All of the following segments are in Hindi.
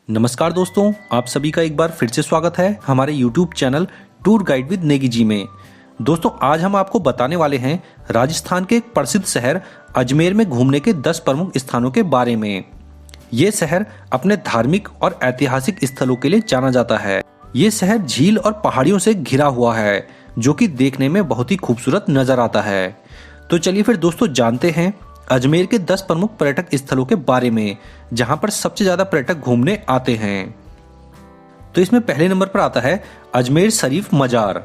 नमस्कार दोस्तों, आप सभी का एक बार फिर से स्वागत है हमारे YouTube channel tour guide with Negi ji में। दोस्तों, आज हम आपको बताने वाले हैं राजस्थान के एक प्रसिद्ध शहर अजमेर में घूमने के 10 प्रमुख स्थानों के बारे में। ये शहर अपने धार्मिक और ऐतिहासिक स्थलों के लिए जाना जाता है। ये शहर झील और पहाड़ियों से घिरा हुआ है, जो कि देखने में बहुत ही खूबसूरत नजर आता है। तो चलिए फिर दोस्तों जानते हैं अजमेर के 10 प्रमुख पर्यटक स्थलों के बारे में, जहां पर सबसे ज्यादा पर्यटक घूमने आते हैं। तो इसमें पहले नंबर पर आता है अजमेर शरीफ मजार।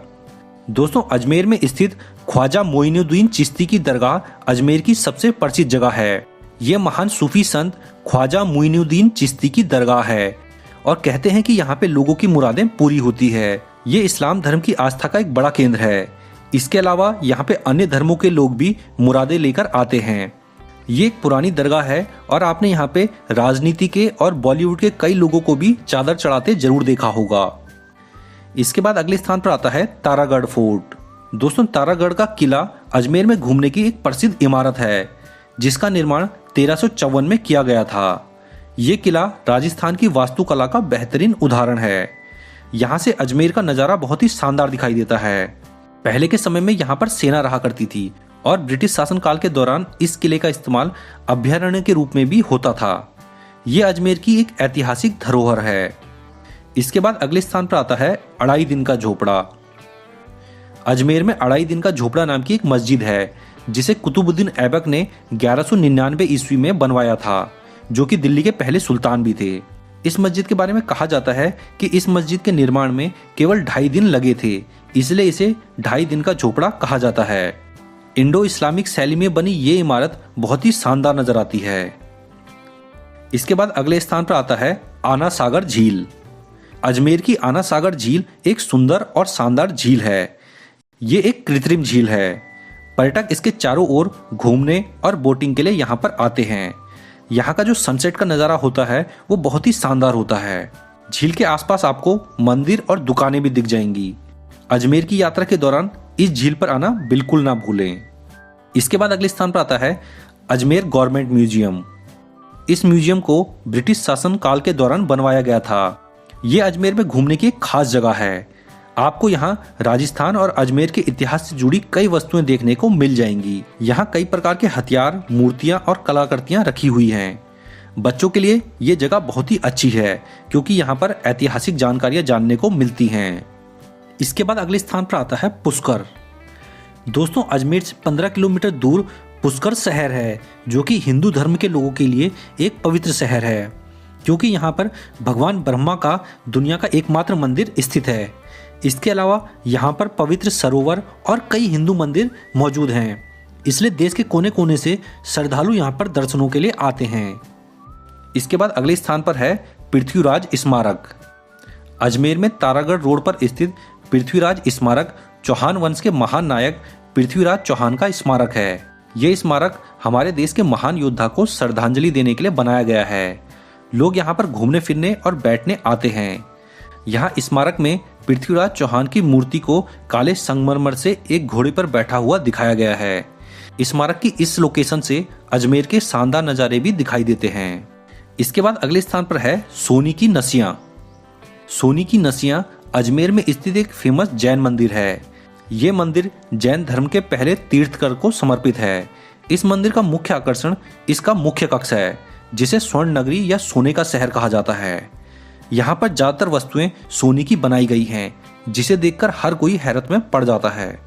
दोस्तों, अजमेर में स्थित ख्वाजा मोइनुद्दीन चिश्ती की दरगाह अजमेर की सबसे प्रसिद्ध जगह है। ये महान सूफी संत ख्वाजा मोइनुद्दीन चिश्ती की दरगाह है और कहते हैं कि यहाँ पे लोगों की मुरादें पूरी होती है। ये इस्लाम धर्म की आस्था का एक बड़ा केंद्र है। इसके अलावा यहाँ पे अन्य धर्मों के लोग भी मुरादें लेकर आते हैं। ये एक पुरानी दरगाह है और आपने यहाँ पे राजनीति के और बॉलीवुड के कई लोगों को भी चादर चढ़ाते जरूर देखा होगा। इसके बाद अगले स्थान पर आता है तारागढ़ फोर्ट। दोस्तों, तारागढ़ का किला अजमेर में घूमने की एक प्रसिद्ध इमारत है, जिसका निर्माण 1354 में किया गया था। ये किला राजस्थान की वास्तुकला का बेहतरीन उदाहरण है। यहाँ से अजमेर का नज़ारा बहुत ही शानदार दिखाई देता है। पहले के समय में यहाँ पर सेना रहा करती थी और ब्रिटिश शासनकाल के दौरान इस किले का इस्तेमाल अभ्यारण्य के रूप में भी होता था। ये अजमेर की एक ऐतिहासिक धरोहर है। इसके बाद अगले स्थान पर आता है अढ़ाई दिन का झोपड़ा। अजमेर में अढ़ाई दिन का झोपड़ा नाम की एक मस्जिद है, जिसे कुतुबुद्दीन ऐबक ने 1199 ईस्वी में बनवाया था, जो कि दिल्ली के पहले सुल्तान भी थे। इस मस्जिद के बारे में कहा जाता है कि इस मस्जिद के निर्माण में केवल 2.5 दिन लगे थे, इसलिए इसे 2.5 दिन का झोपड़ा कहा जाता है। इंडो इस्लामिक शैली में बनी ये इमारत बहुत ही शानदार नजर आती है। इसके बाद अगले स्थान पर आता है आना सागर झील। अजमेर की आना सागर झील एक सुंदर और शानदार झील है। ये एक कृत्रिम झील है। पर्यटक इसके चारों ओर घूमने और बोटिंग के लिए यहाँ पर आते हैं। यहाँ का जो सनसेट का नज़ारा होता है वो बहुत ही शानदार होता है। झील के आसपास आपको मंदिर और दुकानें भी दिख जाएंगी। अजमेर की यात्रा के दौरान इस झील पर आना बिल्कुल ना भूलें। इसके बाद अगले स्थान पर आता है अजमेर गवर्नमेंट म्यूजियम। इस म्यूजियम को ब्रिटिश शासन काल के दौरान बनवाया गया था। ये अजमेर में घूमने की एक खास जगह है। आपको यहाँ राजस्थान और अजमेर के इतिहास से जुड़ी कई वस्तुएं देखने को मिल जाएंगी। यहाँ कई प्रकार के हथियार, मूर्तियां और कलाकृतियां रखी हुई हैं। बच्चों के लिए ये जगह बहुत ही अच्छी है, क्योंकि यहाँ पर ऐतिहासिक जानकारियां जानने को मिलती हैं। इसके बाद अगले स्थान पर आता है पुष्कर। दोस्तों, अजमेर से 15 किलोमीटर दूर पुष्कर शहर है, जो कि हिंदू धर्म के लोगों के लिए एक पवित्र शहर है, क्योंकि यहाँ पर भगवान ब्रह्मा का दुनिया का एकमात्र मंदिर स्थित है। इसके अलावा यहाँ पर पवित्र सरोवर और कई हिंदू मंदिर मौजूद हैं, इसलिए देश के कोने कोने से श्रद्धालु यहाँ पर दर्शनों के लिए आते हैं। इसके बाद अगले स्थान पर है पृथ्वीराज स्मारक। अजमेर में तारागढ़ रोड पर स्थित पृथ्वीराज स्मारक चौहान वंश के महान नायक पृथ्वीराज चौहान का स्मारक है। यह स्मारक हमारे देश के महान योद्धा को श्रद्धांजलि देने के लिए बनाया गया है। लोग यहाँ पर घूमने फिरने और बैठने आते हैं। यहाँ स्मारक में पृथ्वीराज चौहान की मूर्ति को काले संगमरमर से एक घोड़े पर बैठा हुआ दिखाया गया है। स्मारक की इस लोकेशन से अजमेर के शानदार नज़ारे भी दिखाई देते हैं। इसके बाद अगले स्थान पर है सोनी की नसियां। सोनी की नसियां अजमेर में स्थित एक फेमस जैन मंदिर है। ये मंदिर जैन धर्म के पहले तीर्थकर को समर्पित है। इस मंदिर का मुख्य आकर्षण इसका मुख्य कक्ष है, जिसे स्वर्ण नगरी या सोने का शहर कहा जाता है। यहाँ पर ज्यादातर वस्तुएं सोने की बनाई गई हैं, जिसे देखकर हर कोई हैरत में पड़ जाता है।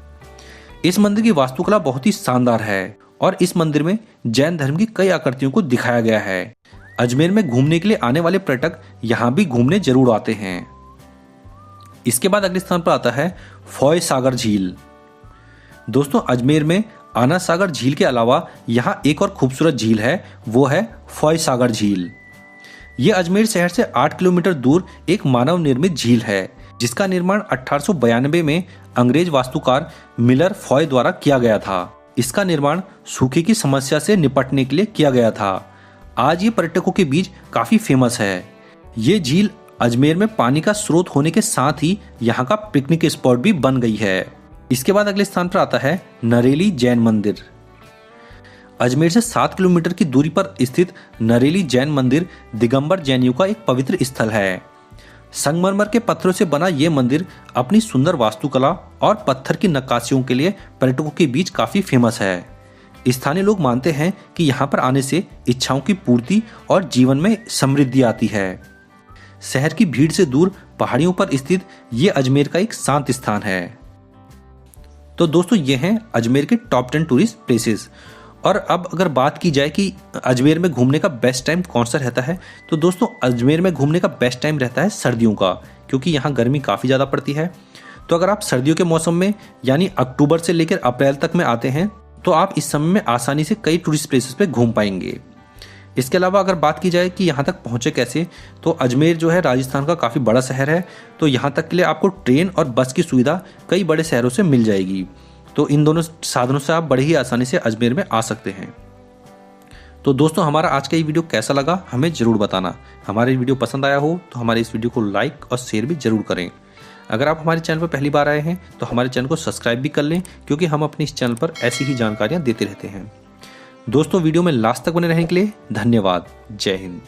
इस मंदिर की वास्तुकला बहुत ही शानदार है और इस मंदिर में जैन धर्म की कई आकृतियों को दिखाया गया है। अजमेर में घूमने के लिए आने वाले पर्यटक यहाँ भी घूमने जरूर आते हैं। इसके बाद अगले स्थान पर आता है फॉय सागर झील। दोस्तों, अजमेर में आना सागर झील के अलावा यहाँ एक और खूबसूरत झील है, वो है फॉय सागर झील। ये अजमेर शहर से 8 किलोमीटर दूर एक मानव निर्मित झील है, जिसका निर्माण 1892 में अंग्रेज वास्तुकार मिलर फॉय द्वारा किया गया था। इसका निर्माण सूखे की समस्या से निपटने के लिए किया गया था। आज ये पर्यटकों के बीच काफी फेमस है। ये झील अजमेर में पानी का स्रोत होने के साथ ही यहाँ का पिकनिक स्पॉट भी बन गई है। इसके बाद अगले स्थान पर आता है नरेली जैन मंदिर। अजमेर से 7 किलोमीटर की दूरी पर स्थित नरेली जैन मंदिर दिगंबर जैनियों का एक पवित्र स्थल है। संगमरमर के पत्थरों से बना ये मंदिर अपनी सुंदर वास्तुकला और पत्थर की नक्काशियों के लिए पर्यटकों के बीच काफी फेमस है। स्थानीय लोग मानते हैं कि यहाँ पर आने से इच्छाओं की पूर्ति और जीवन में समृद्धि आती है। शहर की भीड़ से दूर पहाड़ियों पर स्थित ये अजमेर का एक शांत स्थान है। तो दोस्तों ये हैं अजमेर के टॉप 10 टूरिस्ट प्लेसेस। और अब अगर बात की जाए कि अजमेर में घूमने का बेस्ट टाइम कौन सा रहता है, तो दोस्तों अजमेर में घूमने का बेस्ट टाइम रहता है सर्दियों का, क्योंकि यहाँ गर्मी काफ़ी ज़्यादा पड़ती है। तो अगर आप सर्दियों के मौसम में यानी अक्टूबर से लेकर अप्रैल तक में आते हैं तो आप इस समय में आसानी से कई टूरिस्ट प्लेसेस पे घूम पाएंगे। इसके अलावा अगर बात की जाए कि यहाँ तक पहुँचे कैसे, तो अजमेर जो है राजस्थान का काफ़ी बड़ा शहर है, तो यहाँ तक के लिए आपको ट्रेन और बस की सुविधा कई बड़े शहरों से मिल जाएगी। तो इन दोनों साधनों से आप बड़े ही आसानी से अजमेर में आ सकते हैं। तो दोस्तों हमारा आज का ये वीडियो कैसा लगा हमें ज़रूर बताना। हमारे वीडियो पसंद आया हो तो हमारे इस वीडियो को लाइक और शेयर भी ज़रूर करें। अगर आप हमारे चैनल पर पहली बार आए हैं तो हमारे चैनल को सब्सक्राइब भी कर लें, क्योंकि हम अपने इस चैनल पर ऐसी ही जानकारियाँ देते रहते हैं। दोस्तों वीडियो में लास्ट तक बने रहने के लिए धन्यवाद। जय हिंद।